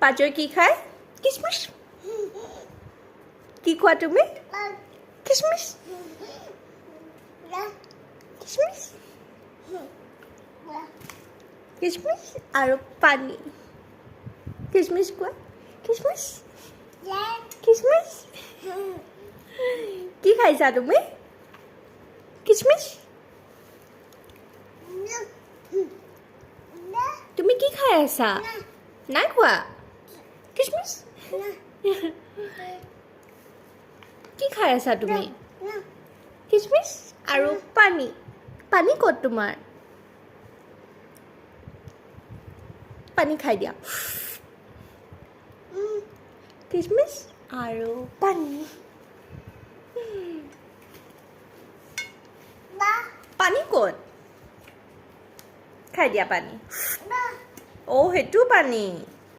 পাঁচই কি খায় কিচমিচ কি খোৱা তুমি কিচমিচ কিচমিচ কিচমিচ আৰু পানী কিচমিচ কোৱা কিচমিচ কিচমিচ কি খাইছা তুমি কিচমিচ তুমি কি খাই আছা নাই খোৱা কিচমিচ কি খাই আছা তুমি কিচমিচ আৰু পানী পানী ক'ত তোমাৰ পানী খাই দিয়া কিচমিচ আৰু পানী পানী ক'ত খাই দিয়া পানী অ' সেইটো পানী